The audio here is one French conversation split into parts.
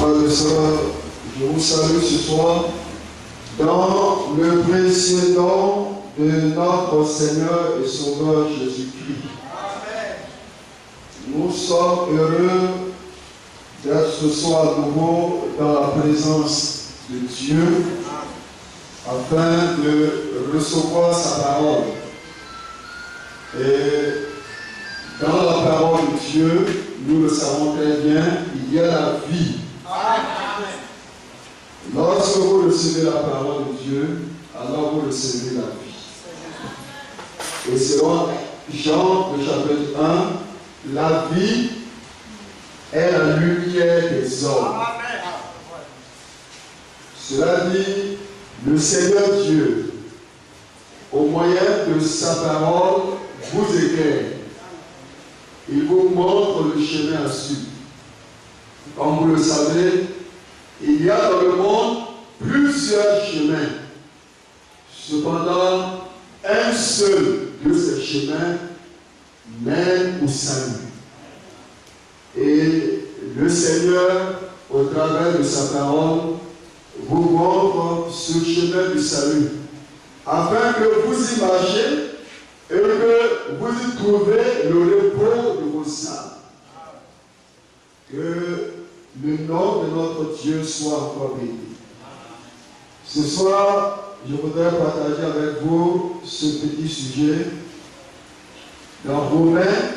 Frères et sœurs, je vous salue ce soir dans le précieux nom de notre Seigneur et Sauveur Jésus-Christ. Nous sommes heureux d'être ce soir à nouveau dans la présence de Dieu afin de recevoir sa parole. Et dans la parole de Dieu, nous le savons très bien, il y a la vie. Lorsque vous recevez la parole de Dieu, alors vous recevez la vie. Et selon Jean, le chapitre 1, la vie est la lumière des hommes. Cela dit, le Seigneur Dieu, au moyen de sa parole, vous éclaire. Il vous montre le chemin à suivre. Comme vous le savez, il y a dans le monde plusieurs chemins. Cependant, un seul de ces chemins mène au salut. Et le Seigneur, au travers de sa parole, vous montre ce chemin du salut, afin que vous y marchiez et que vous y trouvez le repos de vos âmes. Que le nom de notre Dieu soit encore béni. Ce soir, je voudrais partager avec vous ce petit sujet dans Romains,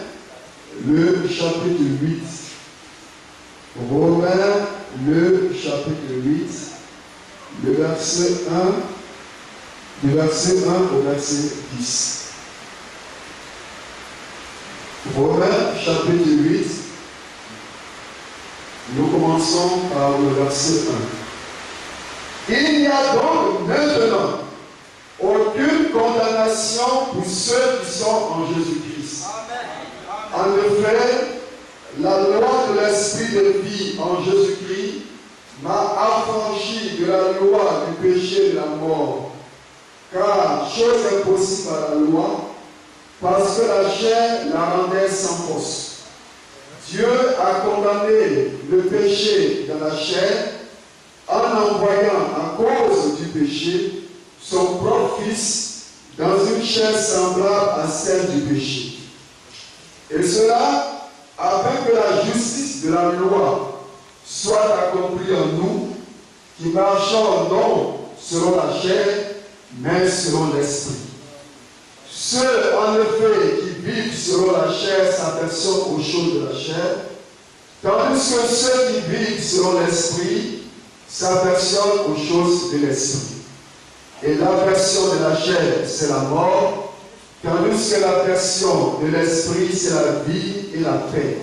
le chapitre 8. Romains, le chapitre 8, le verset 1, du verset 1 au verset 10. Romains, chapitre 8, nous commençons par le verset 1. Il n'y a donc maintenant aucune condamnation pour ceux qui sont en Jésus-Christ. En effet, la loi de l'esprit de vie en Jésus-Christ m'a affranchi de la loi du péché et de la mort. Car chose impossible à la loi, parce que la chair la rendait sans force. Dieu a condamné le péché dans la chair en envoyant à cause du péché son propre Fils dans une chair semblable à celle du péché. Et cela afin que la justice de la loi soit accomplie en nous, qui marchons non selon la chair, mais selon l'esprit. Ceux, en effet, qui vivent selon la chair s'aperçoivent aux choses de la chair, tandis que ceux qui vivent selon l'esprit s'aperçoivent aux choses de l'esprit. Et l'aversion de la chair, c'est la mort, tandis que l'aversion de l'esprit, c'est la vie et la paix.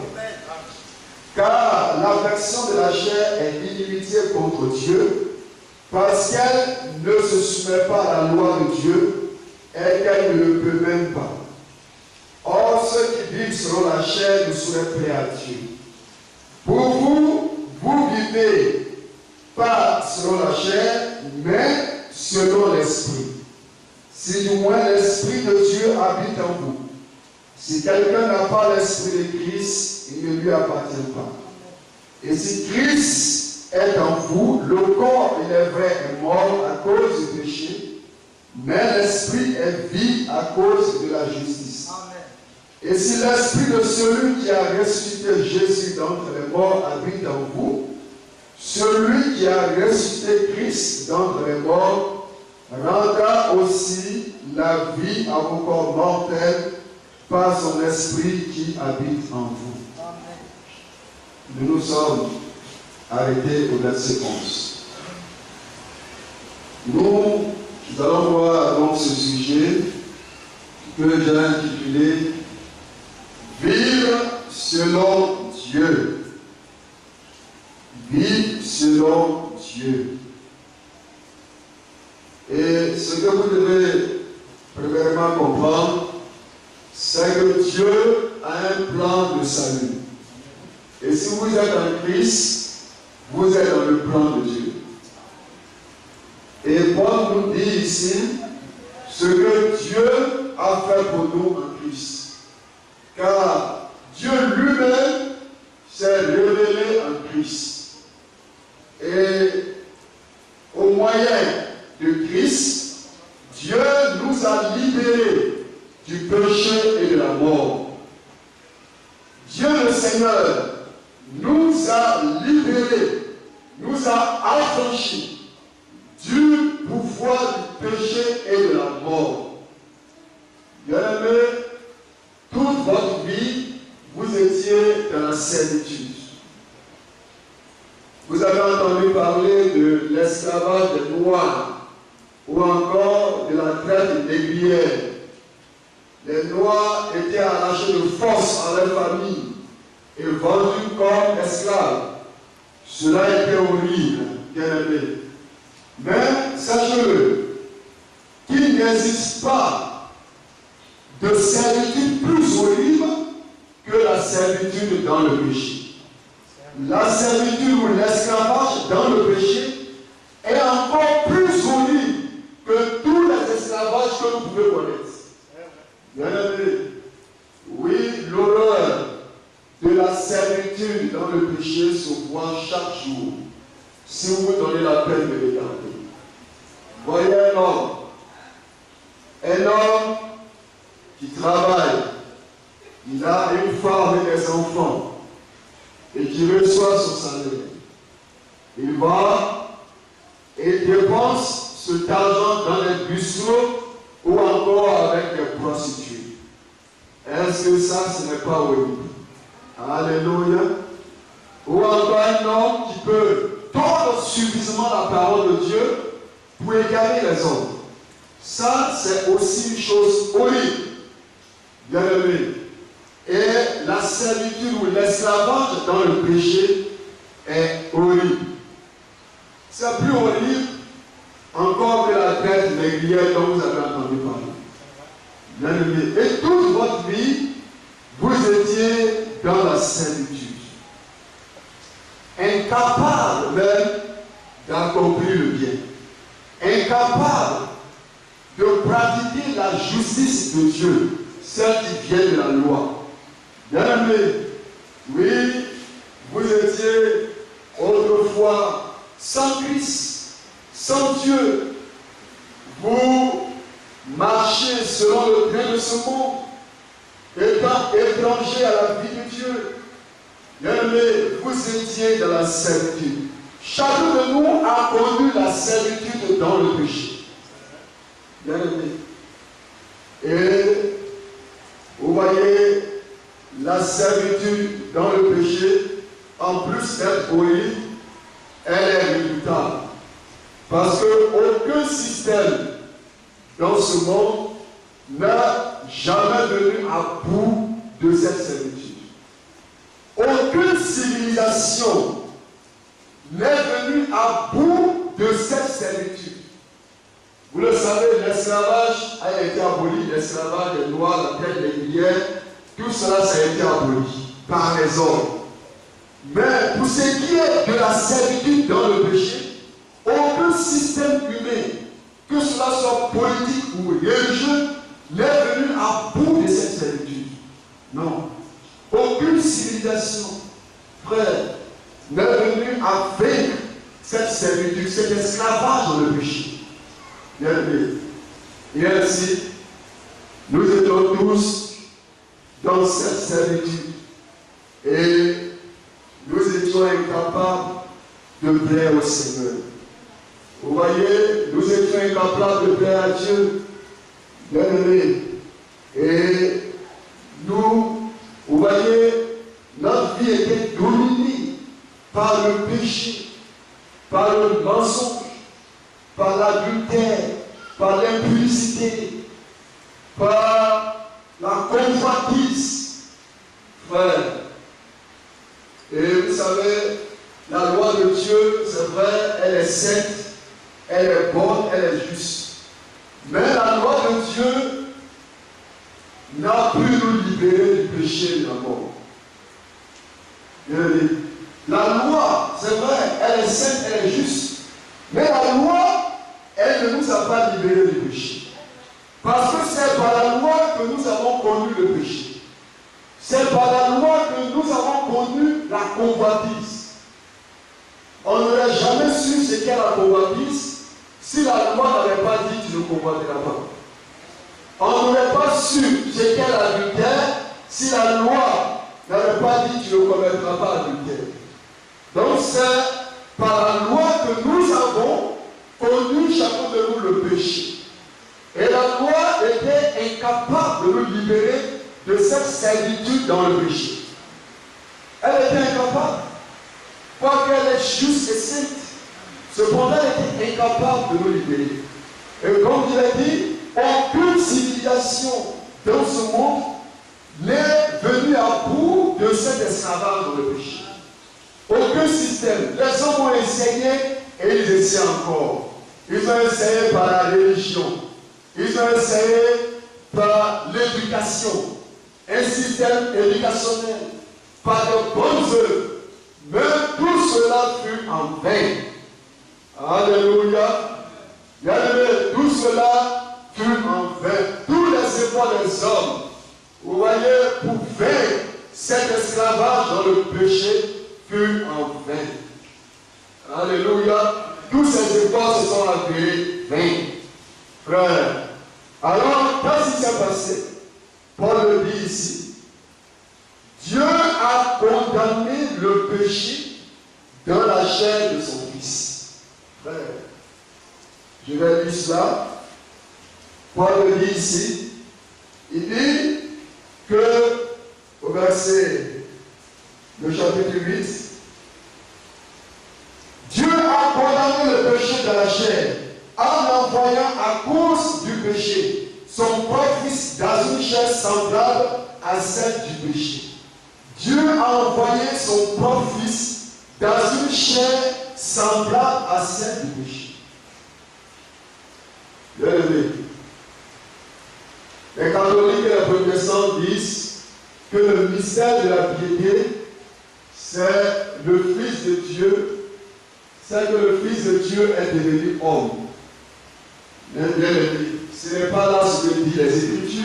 Car l'aversion de la chair est inimitié contre Dieu, parce qu'elle ne se soumet pas à la loi de Dieu, et qu'elle ne le peut même pas. Or, ceux qui vivent selon la chair ne seraient prêts à Dieu. Pour vous, vous vivez pas selon la chair, mais selon l'esprit. Si du moins l'esprit de Dieu habite en vous. Si quelqu'un n'a pas l'esprit de Christ, il ne lui appartient pas. Et si Christ est en vous, le corps, il est vrai, est mort à cause du péché, mais l'esprit est vie à cause de la justice. Amen. Et si l'esprit de celui qui a ressuscité Jésus d'entre les morts habite en vous, celui qui a ressuscité Christ d'entre les morts rendra aussi la vie à vos corps mortels par son esprit qui habite en vous. Amen. Nous nous sommes arrêtés au verset 11. Nous allons voir donc ce sujet que j'ai intitulé Vivre selon Dieu. Vivre selon Dieu. Et ce que vous devez premièrement comprendre, c'est que Dieu a un plan de salut. Et si vous êtes en Christ, vous êtes dans le plan de Dieu. Et Paul nous dit ici ce que Dieu a fait pour nous en Christ. Car Dieu lui-même s'est révélé en Christ. Et au moyen de Christ, Dieu nous a libérés du péché et de la mort. Dieu le Seigneur nous a libérés, nous a affranchis du pouvoir du péché et de la mort. Bien-aimé, toute votre vie, vous étiez dans la servitude. Vous avez entendu parler de l'esclavage des Noirs ou encore de la traite négrière. Les Noirs étaient arrachés de force à leur famille et vendus comme esclaves. Cela était horrible, bien-aimé. Mais sachez-le, qu'il n'existe pas de servitude plus horrible que la servitude dans le péché. La servitude ou l'esclavage dans le péché est encore plus horrible que tous les esclavages que vous pouvez connaître. Bien-aimé, oui, l'horreur de la servitude dans le péché se voit chaque jour si vous vous donnez la peine de regarder. Voyez un homme qui travaille, il a une femme et des enfants et qui reçoit son salaire. Il va et dépense cet argent dans les bistrots ou encore avec les prostituées. Est-ce que ça, ce n'est pas horrible? Alléluia. Ou encore un homme qui peut tordre suffisamment la parole de Dieu pour égarer les hommes. Ça, c'est aussi une chose horrible. Bien-aimé. Et la servitude ou l'esclavage dans le péché est horrible. C'est plus horrible encore que la traite négrière dont vous avez entendu parler. Bien-aimé. Et toute votre vie, vous étiez dans la servitude. Incapable même d'accomplir le bien. Incapable de pratiquer la justice de Dieu, celle qui vient de la loi. Bien-aimé, oui, vous étiez autrefois sans Christ, sans Dieu. Vous marchez selon le train de ce monde, étant étranger à la vie de Dieu. Bien-aimé, vous étiez dans la servitude. Chacun de nous a connu la servitude dans le péché. Bien-aimé. Et vous voyez, la servitude dans le péché, en plus d'être horrible, elle est redoutable. Parce qu'aucun système dans ce monde n'a jamais venu à bout de cette servitude. Aucune civilisation n'est venue à bout de cette servitude. Vous le savez, l'esclavage a été aboli, l'esclavage des Noirs, la traite négrière, tout cela, ça a été aboli par les hommes. Mais pour ce qui est de la servitude dans le péché, aucun système humain, que cela soit politique ou religieux, n'est venu à bout de cette servitude. Non. Aucune civilisation, frère, n'est venue à vaincre cette servitude, cet esclavage dans le péché. Bien aimé. Et ainsi, nous étions tous dans cette servitude. Et nous étions incapables de plaire au Seigneur. Vous voyez, nous étions incapables de plaire à Dieu. Bien aimé. Et nous, vous voyez, notre vie était dominée par le péché, par le mensonge, par l'adultère, par l'impudicité, par la convoitise. Frère, et vous savez, la loi de Dieu, c'est vrai, elle est sainte, elle est bonne, elle est juste. Mais la loi de Dieu n'a pu nous libérer du péché et de la mort. La loi, c'est vrai, elle est sainte, elle est juste. Mais la loi, elle ne nous a pas libérés du péché. Parce que c'est par la loi que nous avons connu le péché. C'est par la loi que nous avons connu la convoitise. On n'aurait jamais su ce qu'est la convoitise si la loi n'avait pas dit tu ne convoiteras pas. On n'aurait pas su ce qu'est l'adultère si la loi n'avait pas dit tu ne commettras pas l'adultère. Donc c'est par la loi que nous avons connu chacun de nous le péché. Et la loi était incapable de nous libérer de cette servitude dans le péché. Elle était incapable. Quoiqu'elle est juste et sainte, cependant elle était incapable de nous libérer. Et comme je l'ai dit, aucune civilisation dans ce monde n'est venue à bout de cet esclavage dans le péché. Aucun système. Les hommes ont essayé et ils essaient encore. Ils ont essayé par la religion. Ils ont essayé par l'éducation. Un système éducationnel. Par de bonnes œuvres. Mais tout cela fut en vain. Alléluia. Bien-aimé, tout cela fut en vain. Tous les efforts des hommes, vous voyez, pour vaincre cet esclavage dans le péché, fut en vain. Alléluia. Tous ces efforts se sont avérés vains. Frère, alors, qu'est-ce qui s'est passé? Paul le dit ici. Dieu a condamné le péché dans la chair de son Fils. Frère, je vais lire cela. Paul le dit ici. Il dit que, au verset, le chapitre 8, Dieu a condamné le péché dans la chair en envoyant à cause du péché son propre Fils dans une chair semblable à celle du péché. Dieu a envoyé son propre Fils dans une chair semblable à celle du péché. Bien-aimé, les catholiques et les protestants disent que le mystère de la piété, c'est le Fils de Dieu, c'est que le Fils de Dieu est devenu homme. Bien-aimé, ce n'est pas là ce que disent les Écritures.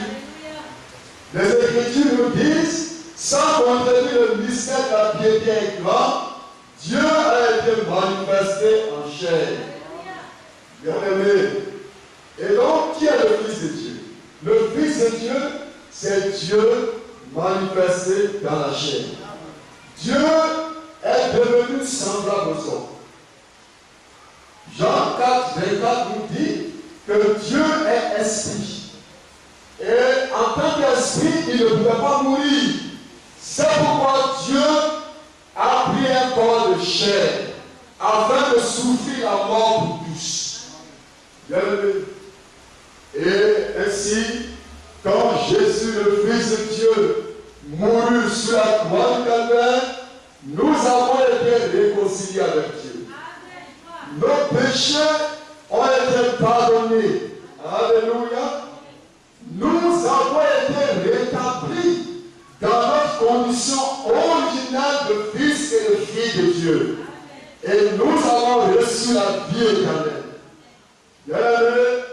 Les Écritures nous disent, sans contredire le mystère de la piété est grand, Dieu a été manifesté en chair. Bien-aimé. Et donc, qui est le Fils de Dieu? Le Fils de Dieu, c'est Dieu manifesté dans la chair. Dieu est devenu semblable aux hommes. Jean 4, 24 nous dit que Dieu est esprit. Et en tant qu'esprit, il ne pouvait pas mourir. C'est pourquoi Dieu a pris un corps de chair afin de souffrir la mort pour tous. Bien-aimé. Et ainsi, quand Jésus, le Fils de Dieu, mourut sur la croix du calvaire, nous avons été réconciliés avec Dieu. Nos péchés ont été pardonnés. Alléluia. Nous avons été rétablis dans notre condition originale de fils et de filles de Dieu. Et nous avons reçu la vie éternelle. Bien-aimé,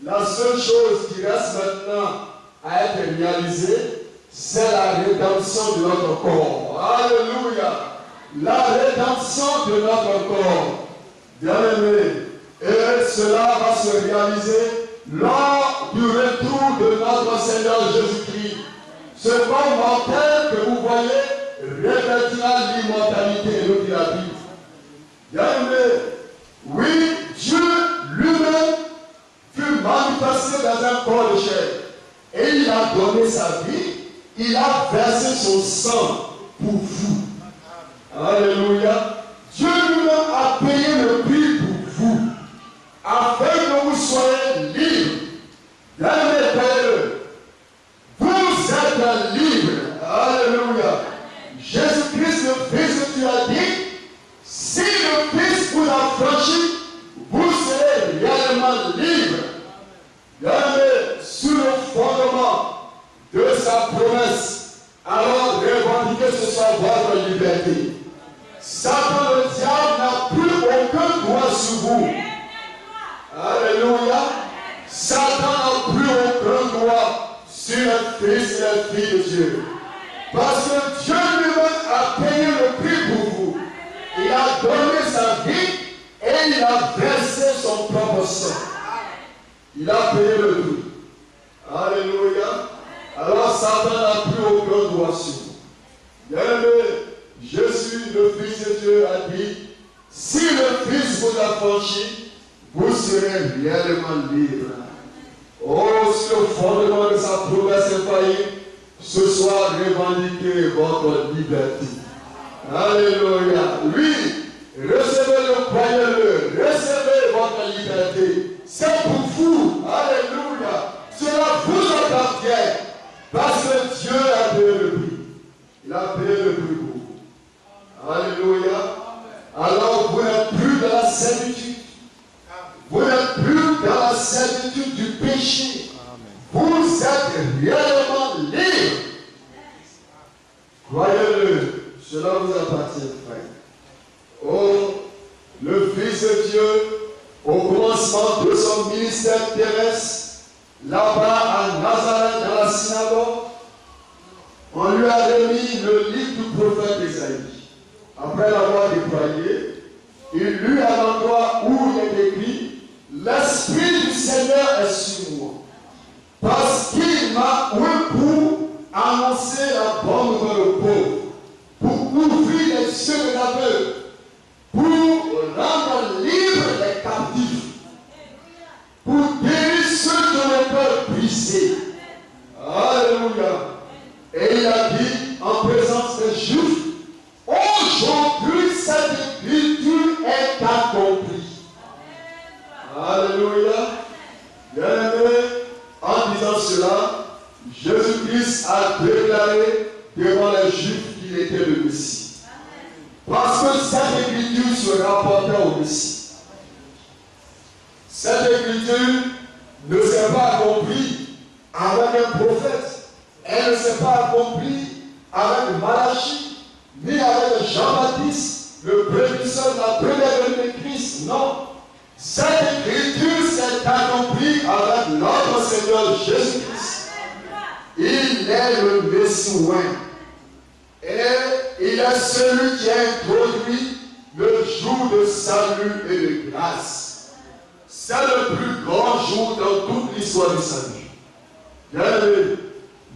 la seule chose qui reste maintenant à être réalisée, c'est la rédemption de notre corps. Alléluia. La rédemption de notre corps. Bien-aimé, et cela va se réaliser lors du retour de notre Seigneur Jésus-Christ. Ce corps mortel que vous voyez revêtira l'immortalité, nous dit la Bible. Bien-aimé, oui, Dieu lui-même fut manifesté dans un corps de chair. Et il a donné sa vie, il a versé son sang pour vous. Alléluia. Dieu lui-même a payé le prix pour vous, afin que vous soyez libres. Bien-aimé, payez-le. Vous êtes libres. Alléluia. Jésus-Christ, le Fils de Dieu, a dit, si le Fils vous a franchi, vous serez réellement libres. Bien-aimé, sur le fondement de sa promesse, alors revendiquez ce soir votre liberté. Satan, le diable, n'a plus aucun droit sur vous. Alléluia. Satan n'a plus aucun droit sur les fils et les filles de Dieu. Parce que Dieu lui-même a payé le prix pour vous. Il a donné sa sa vie et il a versé son propre sang. Il a payé le prix. Alléluia. Alors Satan n'a plus aucun droit sur vous. Bien-aimé, Jésus, le Fils de Dieu, a dit, si le Fils vous a franchi, vous serez réellement libre. Oh, sur le fondement de sa promesse infaillible, ce soir, revendiquez votre liberté. Alléluia. Oui, recevez-le, croyez-le, recevez votre liberté. C'est pour vous. Alléluia. Cela vous appartient. Parce que Dieu a payé le prix. Il a payé le prix pour vous. Alléluia. Alors vous n'êtes plus dans la servitude. Vous n'êtes plus dans la servitude du péché. Vous êtes réellement libre. Croyez-le, cela vous appartient, frère. Oh, le Fils de Dieu, au commencement de son ministère terrestre, là-bas à Nazareth, dans la synagogue, on lui a remis le livre du prophète Isaïe. Après l'avoir déployé, il lut à l'endroit où il est écrit, l'Esprit du Seigneur est sur moi, parce qu'il m'a oint pour annoncer la bonne nouvelle aux pauvres, pour ouvrir les yeux des aveugles, pour rendre libres les captifs, pour guérir ceux qui ont le cœur brisé. Alléluia. Et il a dit en présence des Juifs, aujourd'hui cette écriture est accomplie. Alléluia. Bien-aimé, en disant cela, Jésus-Christ a déclaré devant les Juifs qu'il était le Messie. Parce que cette écriture se rapportait au Messie. Cette écriture ne s'est pas accomplie avec un prophète. Elle ne s'est pas accomplie avec Malachie, ni avec Jean-Baptiste, le précurseur de la première venue de Christ. Non. Cette écriture s'est accomplie avec notre Seigneur Jésus-Christ. Il est le Messie oint. Et il est celui qui a introduit le jour de salut et de grâce. C'est le plus grand jour dans toute l'histoire du salut. Bien-aimé,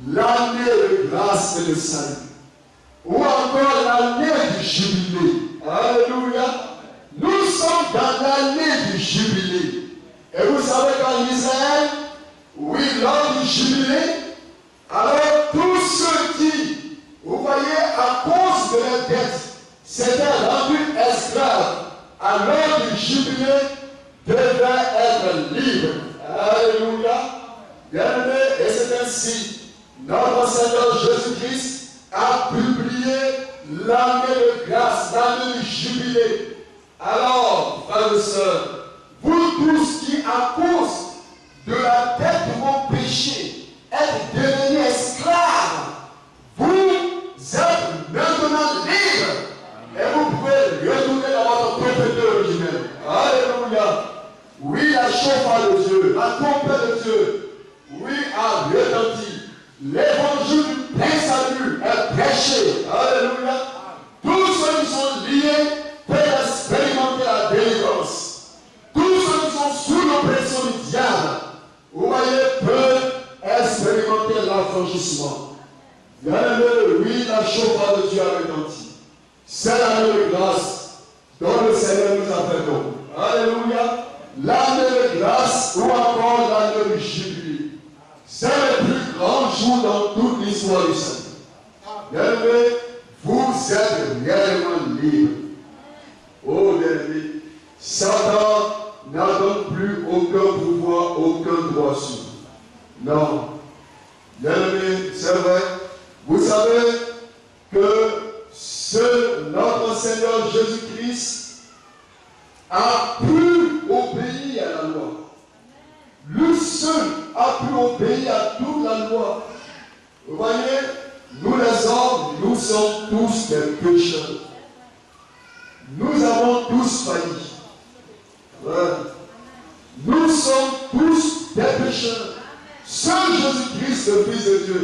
l'année de grâce et de salut. Ou encore l'année du jubilé. Alléluia. Nous sommes dans l'année du jubilé. Et vous savez qu'en Israël, oui, lors du jubilé, alors tous ceux qui, vous voyez, à cause de la dette, s'étaient rendus esclaves à l'heure du jubilé, devaient être libres. Alléluia. Bien-aimé, et c'est ainsi, notre Seigneur Jésus-Christ a publié l'année de grâce, l'année du jubilé. Alors, frères et sœurs, vous tous qui, à cause de la dette de mon péché, êtes devenus esclaves, vous êtes maintenant libres. Et vous pouvez retourner dans votre propriété originelle. Alléluia. Oui, la chauffard de Dieu, la trompette de Dieu, oui, a retenti. L'évangile du plein salut est prêché. Alléluia. Tous ceux qui sont liés peuvent expérimenter la délivrance. Tous ceux qui sont sous l'oppression du diable, vous voyez, peuvent expérimenter l'affranchissement. Bien-aimé, oui, la chauffard de Dieu a retenti. C'est l'année de grâce dont le Seigneur nous a fait don. Alléluia. L'année de grâce ou encore l'année du jubilé. C'est le plus grand jour dans toute l'histoire du salut. Bien-aimé, vous êtes réellement libres. Oh, bien-aimé, Satan n'a donc plus aucun pouvoir, aucun droit sur vous. Non. Bien-aimé, c'est vrai. Vous savez que notre Seigneur Jésus-Christ a pu obéir à la loi. Lui seul a pu obéir à toute la loi. Vous voyez, nous les hommes, nous sommes tous des pécheurs. Nous avons tous failli. Ouais. Nous sommes tous des pécheurs. Seul Jésus-Christ, le Fils de Dieu,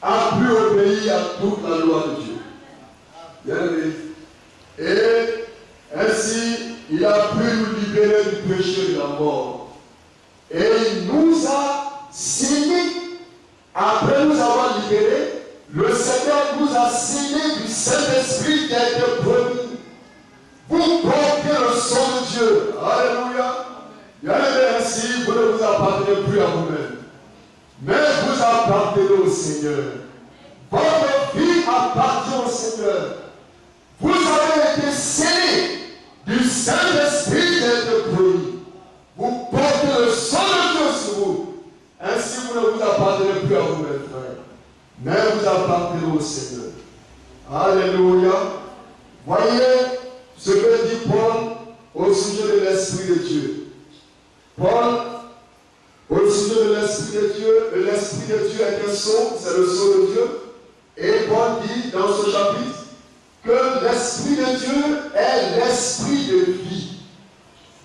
a pu obéir à toute la loi de Dieu. Bien aimé. Et ainsi ainsi, il a pu nous libérer du péché et de la mort. Et il nous a signé, après nous avoir libérés, le Seigneur nous a signé du Saint-Esprit qui a été promis. Vous portez le sang de Dieu. Alléluia. Bien ainsi, vous ne vous appartenez plus à vous-même, mais vous appartenez au Seigneur. Votre vie appartient au Seigneur. Vous avez été scellés du Saint-Esprit qui a été promis. Vous portez le sang de Dieu sur vous. Ainsi, vous ne vous appartenez plus à vous-même, frère, mais vous appartenez au Seigneur. Alléluia. Voyez ce que dit Paul au sujet de l'Esprit de Dieu. Paul, au sujet de l'Esprit de Dieu, l'Esprit de Dieu est un sceau, c'est le sceau de Dieu. Et Paul dit dans ce chapitre que l'Esprit de Dieu est l'Esprit de vie.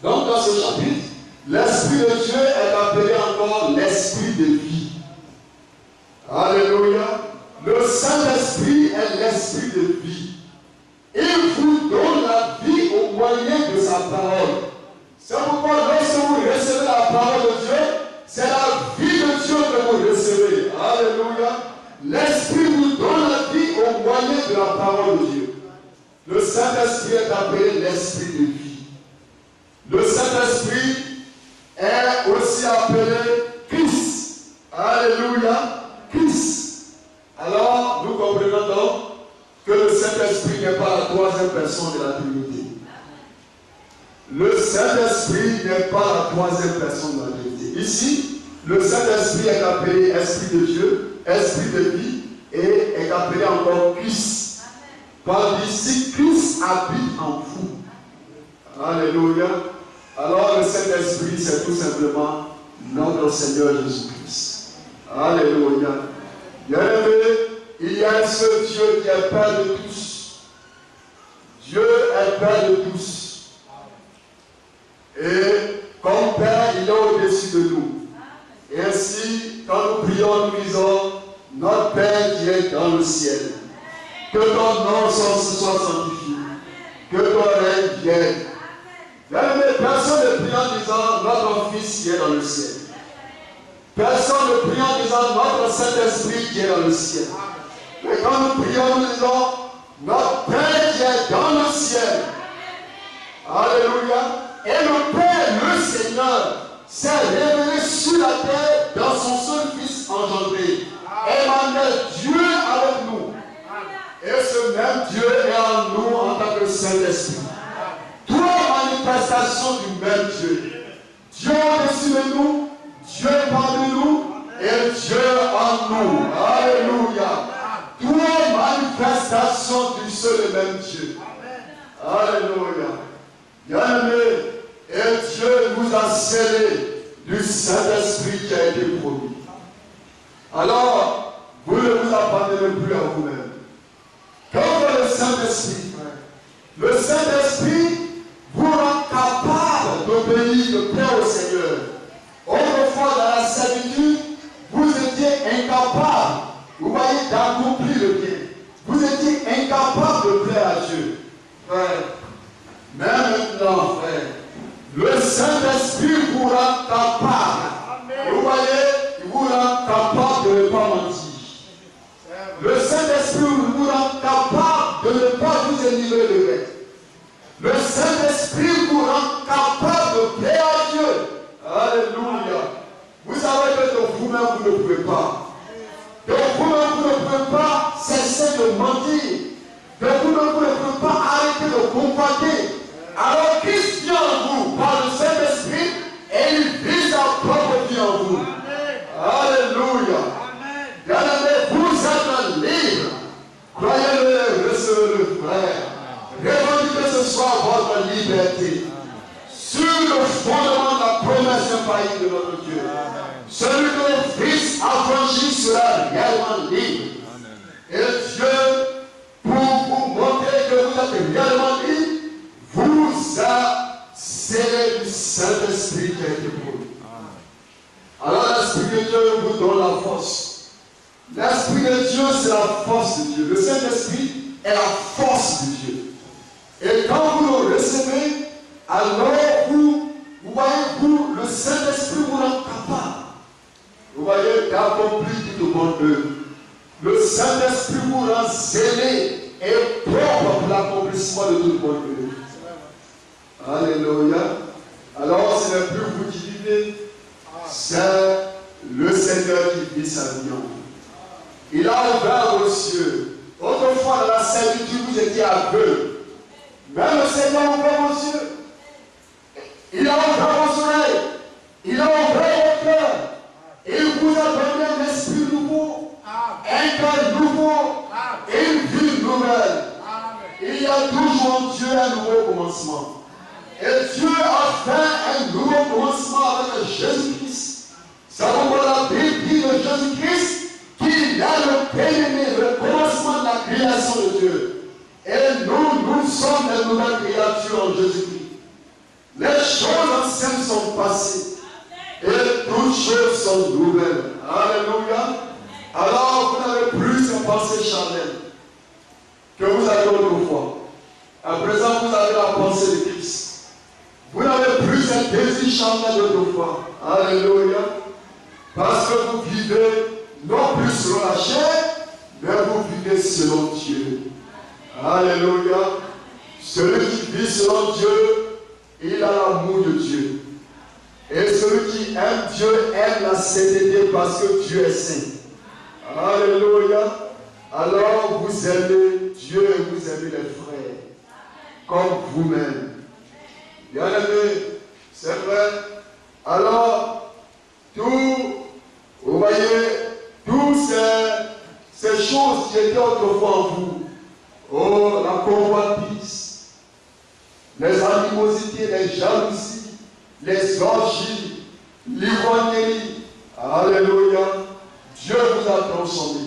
Donc dans ce chapitre, l'Esprit de Dieu est appelé encore l'Esprit de vie. Alléluia. Le Saint-Esprit est l'Esprit de vie. Il vous donne la vie au moyen de sa parole. C'est pourquoi lorsque vous recevez la parole de Dieu, c'est la vie de Dieu que vous recevez. Alléluia. L'Esprit vous donne la vie au moyen de la parole de Dieu. Le Saint-Esprit est appelé l'Esprit de vie. Le Saint-Esprit est aussi appelé Christ. Alléluia. Christ. Alors, nous comprenons donc que le Saint-Esprit n'est pas la troisième personne de la Trinité. Le Saint-Esprit n'est pas la troisième personne de la Trinité. Ici, le Saint-Esprit est appelé Esprit de Dieu, Esprit de vie, et est appelé encore Christ. Par ici, Christ habite en vous. Alléluia. Alors le Saint-Esprit, c'est tout simplement notre Seigneur Jésus-Christ. Alléluia. Bien-aimé, il y a un seul Dieu qui est Père de tous. Dieu est Père de tous. Et comme Père, il est au-dessus de nous. Et ainsi, quand nous prions, nous disons, notre Père qui est dans le ciel, que ton nom soit sanctifié, que ton règne vienne. Bien-aimé, personne ne prie en disant, notre Fils qui est dans le ciel. Personne ne prie en disant, notre Saint-Esprit qui est dans le ciel. Mais quand nous prions, nous disons, notre Père qui est dans le ciel. Alléluia. Et le Père, le Seigneur, s'est révélé sur la terre dans son seul Fils engendré. Emmanuel, Dieu avec nous. Et ce même Dieu est en nous en tant que Saint-Esprit. Trois manifestations du même Dieu. Dieu au-dessus de nous, Dieu parmi nous et Dieu en nous. Alléluia. Trois manifestations du seul et même Dieu. Alléluia. Bien-aimé, et Dieu nous a scellés du Saint-Esprit qui a été promis. Alors, vous ne vous appartenez plus à vous-même. Comme le Saint-Esprit, le Saint-Esprit vous rend capable d'obéir, de plaire au Seigneur. Autrefois, dans la servitude, vous étiez incapable, vous voyez, d'accomplir le bien. Vous étiez incapable de plaire à Dieu. Frère, mais maintenant, frère, le Saint-Esprit vous rend capable. Vous voyez, il vous rend capable de ne pas mentir. Le Saint-Esprit vous rend capable de ne pas vous délivrer de bête. Le Saint-Esprit vous rend capable de plaire à Dieu. Alléluia. Vous savez que de vous-même, vous ne pouvez pas. De vous-même, vous ne pouvez pas cesser de mentir. De vous-même, vous ne pouvez pas arrêter de convoiter. Alors Christ vient en vous par le Saint-Esprit et il vit sa propre vie en vous. Alléluia. Bien-aimés, vous êtes libres. Croyez-le, recevez-le, frère. Revendiquez ce soir votre liberté. Sur le fondement de la promesse infaillible de notre Dieu. Celui que le Fils a franchi sera réellement libre. Et Dieu, pour vous montrer que vous êtes réellement libre, vous a scellé du Saint-Esprit qui a été promis. Alors l'Esprit de Dieu vous donne la force. L'Esprit de Dieu, c'est la force de Dieu. Le Saint-Esprit est la force de Dieu. Et quand vous le recevez, alors vous voyez, le Saint-Esprit vous rend capable. Vous voyez, d'accomplir toute bonne œuvre. Le Saint-Esprit vous rend zélé et propre pour l'accomplissement de toute bonne œuvre. Alléluia. Alors, ce n'est plus vous qui vivez, c'est le Seigneur qui vit sa vie en vous. Il a ouvert vos cieux. Autrefois, dans la servitude, vous étiez aveugle. Mais le Seigneur a ouvert vos yeux. Il a ouvert vos oreilles. Il a ouvert votre cœur. Il vous a donné un esprit nouveau, un cœur nouveau et une vie nouvelle. Il y a toujours en Dieu un nouveau commencement. Et Dieu a fait un nouveau commencement avec Jésus-Christ. Ça vous voit la Bible dit de Jésus-Christ qu'il a le bien-aimé, le commencement de la création de Dieu. Et nous sommes les nouvelles créatures en Jésus-Christ. Les choses anciennes sont passées. Et toutes choses sont nouvelles. Alléluia. Alors vous n'avez plus ces pensées charnelles que vous avez autrefois. À présent, vous avez la pensée de Christ. Vous n'avez plus ces désirs charnels d'autrefois. Alléluia. Parce que vous vivez non plus selon la chair, mais vous vivez selon Dieu. Alléluia. Celui qui vit selon Dieu, il a l'amour de Dieu. Et celui qui aime Dieu aime la sainteté parce que Dieu est saint. Alléluia. Alors vous aimez Dieu et vous aimez les frères comme vous-même. Bien aimé, c'est vrai. Alors, vous voyez, toutes ces choses qui étaient autrefois en vous, oh, la convoitise, les animosités, les jalousies, les orgies, l'ivrognerie, alléluia, Dieu vous a transformé.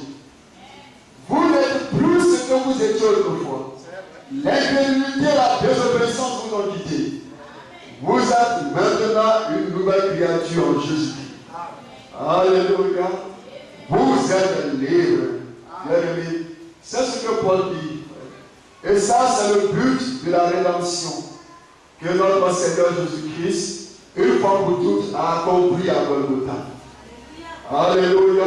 Vous n'êtes plus ce que vous étiez autrefois. L'incrédulité et la désobéissance vous ont quitté. Vous êtes maintenant une nouvelle créature en Jésus-Christ. Alléluia. Vous êtes libre. Bien-aimé, c'est ce que Paul dit. Et ça, c'est le but de la rédemption que notre Seigneur Jésus-Christ, une fois pour toutes, a accompli à Golgotha. Alléluia.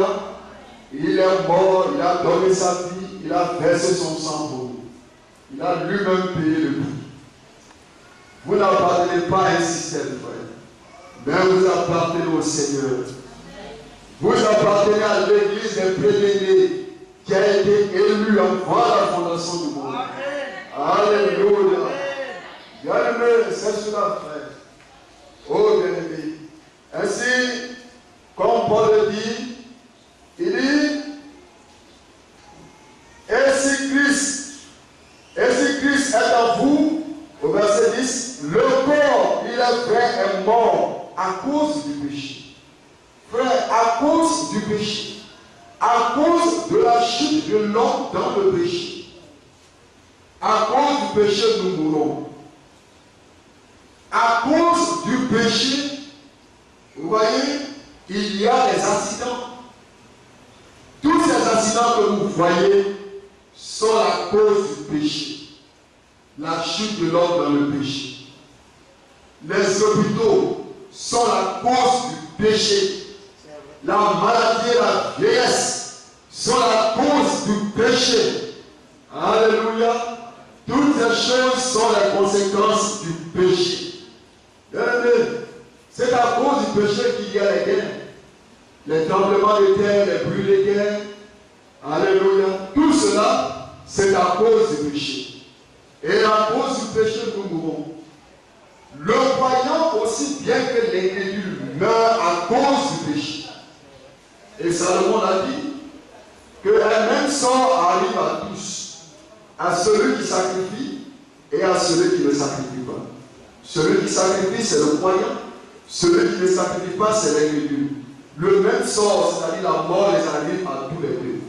Il est mort, il a donné sa vie, il a versé son sang pour nous. Il a lui-même payé le prix. Vous n'appartenez pas à un système, frère, mais vous appartenez au Seigneur. Vous appartenez à l'église des prédestinés qui a été élue avant la fondation du monde. Alléluia. Bien-aimé, c'est cela, frère. Oh, bien-aimé. Ainsi, comme Paul le dit, il dit, et si Christ est en vous, au verset 10, le corps, il est vrai, est mort à cause du péché. Frère, à cause du péché, à cause de la chute de l'homme dans le péché, à cause du péché, nous mourrons. À cause du péché, vous voyez, il y a des accidents. Tous ces accidents que vous voyez sont la cause du péché. La chute de l'homme dans le péché. Les hôpitaux sont la cause du péché. La maladie et la vieillesse sont la cause du péché. Alléluia. Toutes ces choses sont les conséquences du péché. C'est à cause du péché qu'il y a les guerres. Les tremblements de terre, les bruits de guerre. Alléluia. Tout cela, c'est à cause du péché. Et à cause du péché, nous mourrons. Le croyant, aussi bien que l'incrédule, meurt à cause du péché. Et Salomon a dit que un même sort arrive à tous, à celui qui sacrifie et à celui qui ne sacrifie pas. Celui qui sacrifie, c'est le croyant. Celui qui ne sacrifie pas, c'est l'incrédule. Le même sort, c'est-à-dire la mort, les arrive à tous les deux.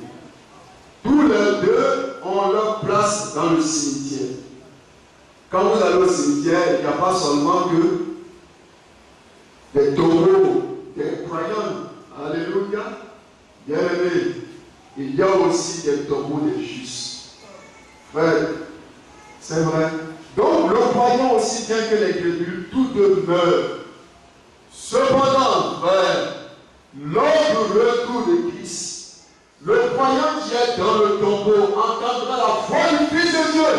Tous les deux ont leur place dans le cimetière. Quand vous allez au cimetière, il n'y a pas seulement que des tombeaux, des croyants. Alléluia. Bien aimé, il y a aussi des tombeaux des justes. Frère, c'est vrai, Donc le croyant aussi bien que l'incrédule, tout demeure. Cependant, frère, lors du retour de Christ, le croyant qui est dans le tombeau entendra la voix du Fils de Dieu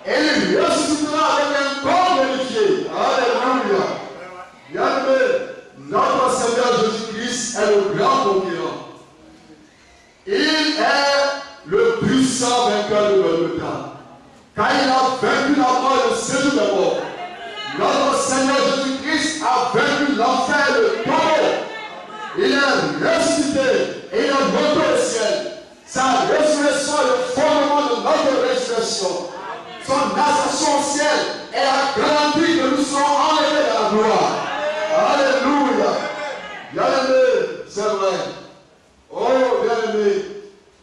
et il ressuscitera avec un corps glorifié. Alléluia. Bien-aimé, notre Seigneur Jésus-Christ est le grand conquérant. Il est le puissant vainqueur de Golgotha. Car il a vaincu la mort et le séjour des morts. Notre Seigneur Jésus-Christ a vaincu l'enfer et le tombeau. Il est ressuscité et il est monté au ciel. Sa résurrection est le fondement de notre résurrection. Son ascension au ciel est la garantie que nous serons enlevés dans la gloire. Alléluia. Bien-aimé, c'est vrai. Oh, bien-aimé,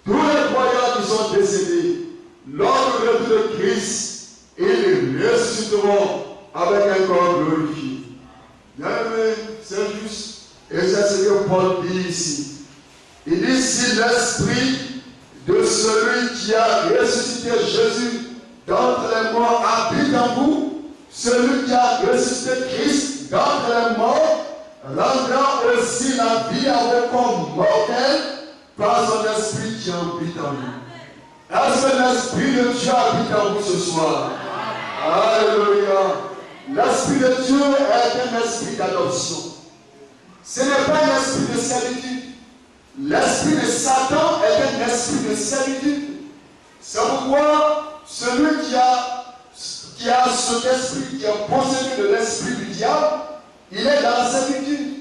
tous les croyants qui sont décédés, lors du retour de Christ, ils ressusciteront avec un corps glorifié. Bien-aimé, c'est juste. Et c'est ce que Paul dit ici. Il dit, si l'esprit de celui qui a ressuscité Jésus d'entre les morts habite en vous, celui qui a ressuscité Christ d'entre les morts rendra aussi la vie à vos corps mortels par son esprit qui habite en vous. Est-ce que l'esprit de Dieu habite en vous ce soir? Alléluia. L'esprit de Dieu est un esprit d'adoption. Ce n'est pas un esprit de servitude. L'esprit de Satan est un esprit de servitude. C'est pourquoi celui qui a cet esprit, qui est possédé de l'esprit du diable, il est dans la servitude.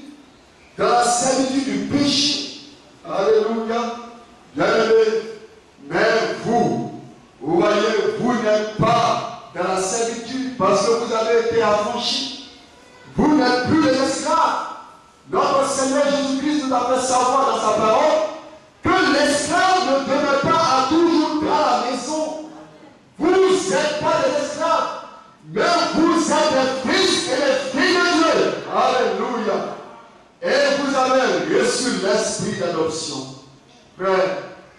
Dans la servitude du péché. Alléluia. Bien-aimé. Mais vous voyez, vous n'êtes pas dans la servitude parce que vous avez été affranchis. Vous n'êtes plus des esclaves. Notre Seigneur Jésus-Christ nous a fait savoir dans sa parole que l'esclave ne demeure pas à toujours dans la maison. Vous n'êtes pas des esclaves, mais vous êtes des fils et des filles de Dieu. Alléluia. Et vous avez reçu l'esprit d'adoption. Frère,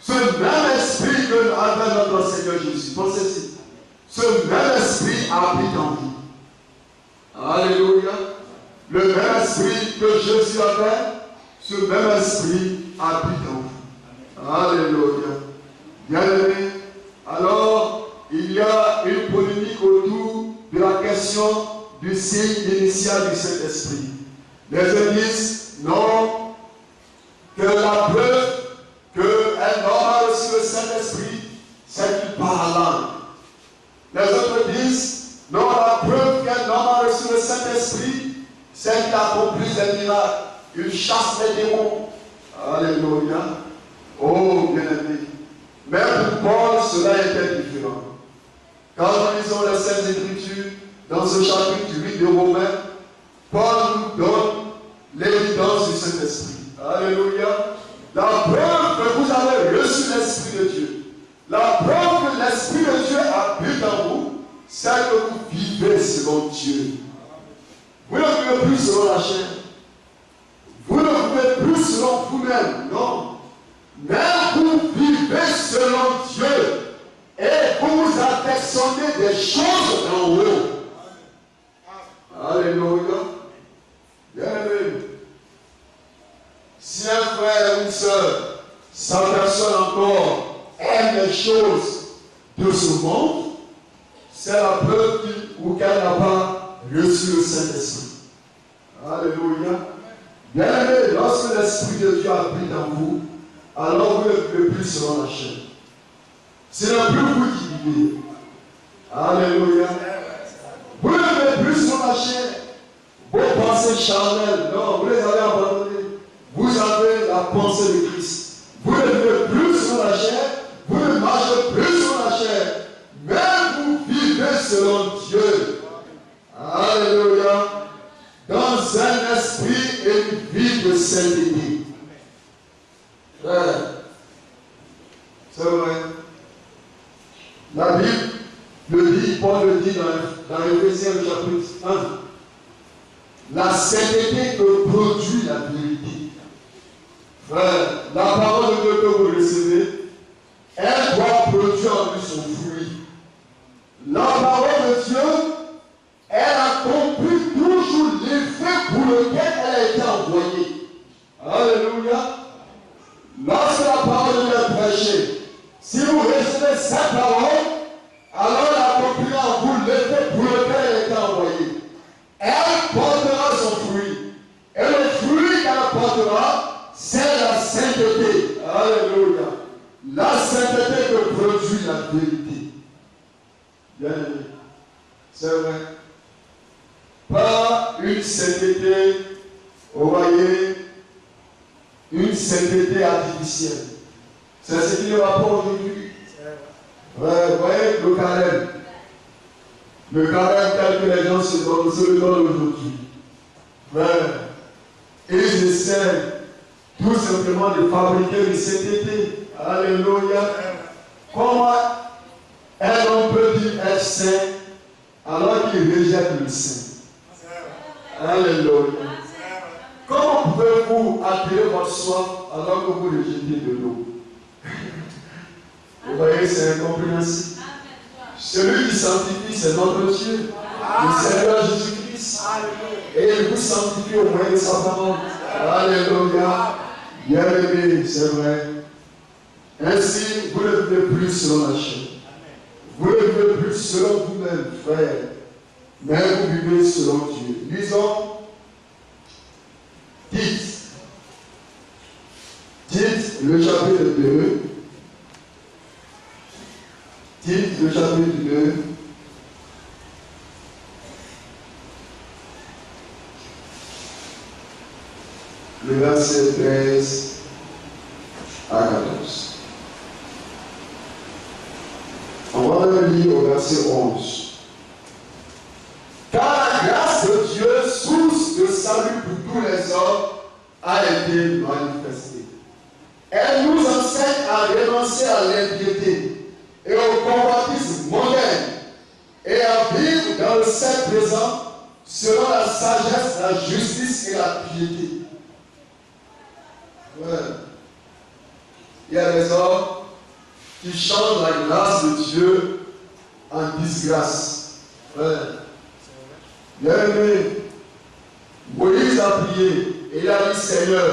ce même esprit que avait notre Seigneur Jésus, pensez-y, ce même esprit habite en vous. Alléluia. Le même esprit que Jésus avait, ce même esprit habite en vous. Alléluia. Bien-aimé, alors il y a une polémique autour de la question du signe initial du Saint-Esprit. Les uns disent non, que la preuve qu'un homme a reçu le Saint-Esprit, c'est qu'il parle en langue. Les autres disent non, la preuve qu'un homme a reçu le Saint-Esprit, c'est qu'il accomplit des miracles, il chasse les démons. Alléluia. Oh, bien-aimé. Mais pour Paul, cela était différent. Quand nous lisons les Saintes Écritures, dans ce chapitre 8 de Romains, Paul nous donne l'évidence du Saint-Esprit. Alléluia. La preuve que vous avez reçu l'Esprit de Dieu, la preuve que l'Esprit de Dieu habite en vous, c'est que vous vivez selon Dieu. Vous ne vivez plus selon la chair. Vous ne vivez plus selon vous-même. Non. Mais vous vivez selon Dieu. Et vous vous affectionnez des choses en haut. Alléluia. Bien-aimé. Si un frère ou une soeur s'affectionne encore, aime les choses de ce monde, c'est la preuve qu'elle n'a pas reçu le Saint-Esprit. Alléluia. Bien-aimé, lorsque l'Esprit de Dieu habite en vous, alors vous ne vivez plus selon la chair. Ce n'est plus vous qui vivez. Alléluia. Vous ne vivez plus selon la chair. Vos pensées charnelles, non, vous les avez abandonnées. Vous avez la pensée de Christ. Vous ne vivez plus selon la chair. Vous ne marchez plus selon la chair. Mais vous vivez selon Dieu. Alléluia. Dans un esprit et une vie de sainteté. Frère, c'est vrai. La Bible le dit, Paul le dit dans Éphésiens chapitre 1. La sainteté que produit la vérité. Frère, la parole de Dieu que vous recevez, elle doit produire en lui son fruit. La parole de Dieu une sainteté, vous voyez, une sainteté artificielle. C'est ce qu'il n'y aura pas aujourd'hui. Vous voyez, le carême. Le carême tel que les gens se le donnent aujourd'hui. Ils essaient tout simplement de fabriquer une sainteté. Alléluia. Comment un homme peut dire être saint alors qu'il rejette le saint? Alléluia. Comment pouvez-vous attirer votre soif alors que vous rejetez de l'eau? Vous voyez, c'est incompréhensible. Celui qui sanctifie, c'est notre Dieu, le Seigneur Jésus-Christ. Et il vous sanctifie au moyen de sa parole. Alléluia. Bien-aimé, c'est vrai. Ainsi, vous ne vivez plus selon la chair. Vous ne vivez plus selon vous-même, frère. Mais vous vivez selon Dieu. Lisons Tite, le chapitre 2. Tite, le chapitre 2. Le verset 13 à 14. On va le lire au verset 11. Car la grâce de Dieu, source de salut pour tous les hommes, a été manifestée. Elle nous enseigne à renoncer à l'impiété et au convoitisme moderne et à vivre dans le siècle présent selon la sagesse, la justice et la piété. Il y a des hommes qui changent la grâce de Dieu en disgrâce. Bien aimé, Moïse a prié et il a dit: Seigneur,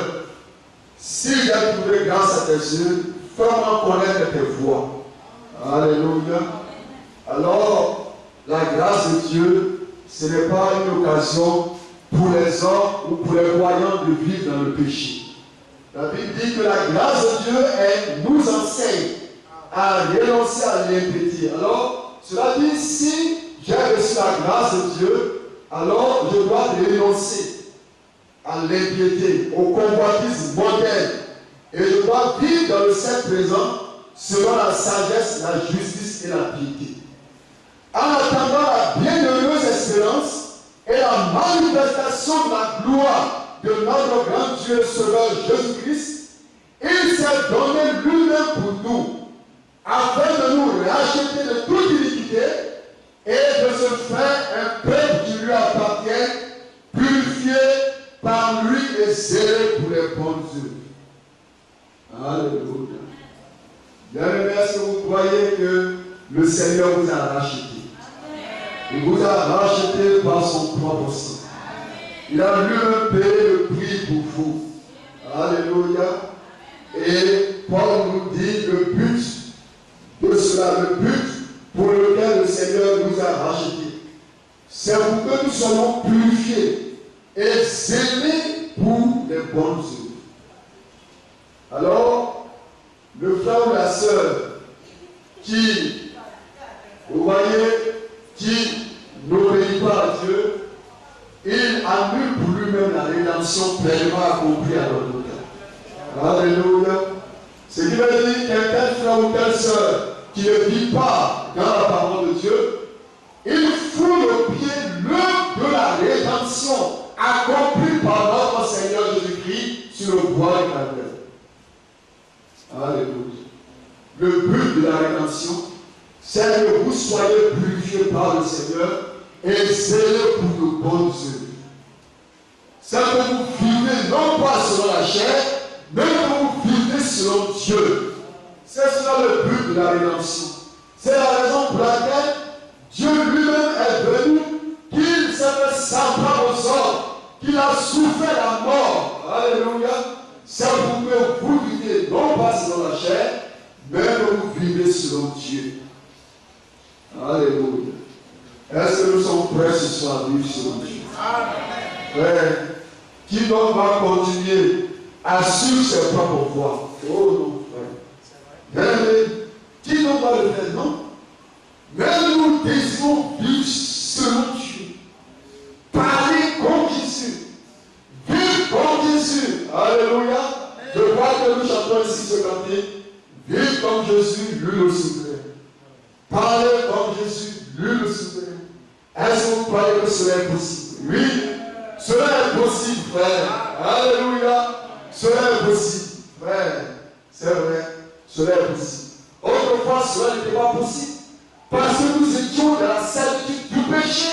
si j'ai trouvé grâce à tes yeux, fais-moi connaître tes voies. Alléluia. Alors, la grâce de Dieu, ce n'est pas une occasion pour les hommes ou pour les croyants de vivre dans le péché. La Bible dit que la grâce de Dieu nous enseigne à renoncer à l'impiété. Alors, cela dit, si j'ai reçu la grâce de Dieu, alors je dois renoncer à l'impiété, au convoitisme moderne. Et je dois vivre dans le siècle présent selon la sagesse, la justice et la piété. En attendant la bienheureuse espérance et la manifestation de la gloire de notre grand Dieu Sauveur Jésus-Christ, il s'est donné lui-même pour nous, afin de nous racheter de toute iniquité et de se faire un peuple qui lui appartient, purifié par lui et zélé pour les bonnes œuvres. Alléluia. Bien-aimés, est-ce que vous croyez que le Seigneur vous a racheté? Il vous a racheté par son propre sang. Il a lui-même payé le prix pour vous. Alléluia. Et Paul nous dit le but de cela, le but pour lequel le Seigneur nous a rachetés, c'est pour que nous soyons purifiés et zélés pour les bonnes œuvres. Alors, le frère ou la sœur qui, vous voyez, qui n'obéit pas à Dieu, il annule pour lui-même la rédemption pleinement accomplie à notre cœur. Alléluia. Ce qui veut dire qu'un tel frère ou telle sœur qui ne vit pas dans la parole de Dieu, il foule au pied l'œuvre de la rédemption accomplie par notre Seigneur Jésus-Christ sur le bois du Calvaire. Alléluia. Le but de la rédemption, c'est que vous soyez purifiés par le Seigneur et zélés pour de bonnes œuvres. C'est que vous vivez non pas selon la chair, mais que vous vivez selon Dieu. C'est cela le but de la rédemption. C'est la raison pour laquelle Dieu lui-même est venu, qu'il s'est fait semblable aux hommes, qu'il a souffert la mort. Alléluia. C'est pour que vous vivez non pas selon la chair, mais que vous vivez selon Dieu. Alléluia. Est-ce que nous sommes prêts ce soir à vivre selon Dieu? Frère, qui donc va continuer à suivre ses propres voies? Oh non, frère. Qui donc va le faire? Non. Mais nous désirons vivre selon Dieu. Parler comme aussi ce cantique. Vivre comme Jésus, lui le souverain. Parler comme Jésus, lui le souverain. Est-ce que vous croyez que cela est possible? Oui, cela est possible, frère. Alléluia. Cela est possible, frère. C'est vrai, cela est possible. Autrefois, cela n'était pas possible. Parce que nous étions dans la servitude du péché.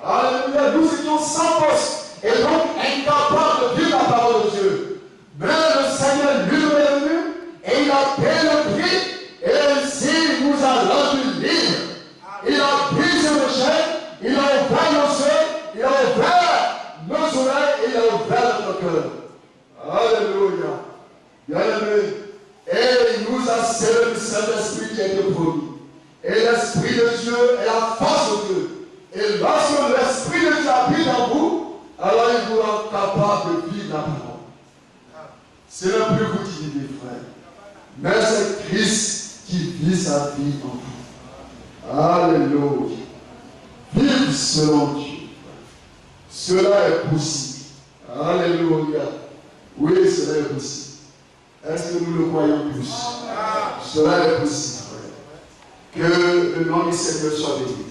Alléluia. Nous étions sans poste. Et donc incapables de vivre la parole de Dieu. Mais le Seigneur lui est venu et il a payé le prix. Et ainsi il nous a rendus libres. Il a brisé le chaîne, il a ouvert nos yeux, il a ouvert nos oreilles et il a ouvert notre cœur. Alléluia. Bien-aimé. Et il nous a scellé le Saint-Esprit qui a été promis. Et l'Esprit de Dieu est la force de Dieu. Et lorsque l'Esprit de Dieu habite en vous, alors il vous rend capable de vivre la parole. Ce n'est plus vous qui vivez, frère. Mais c'est Christ qui vit sa vie en vous. Alléluia. Vive selon Dieu. Cela est possible. Alléluia. Oui, cela est possible. Est-ce que nous le croyons tous? Cela est possible, frère. Que le nom du Seigneur soit béni.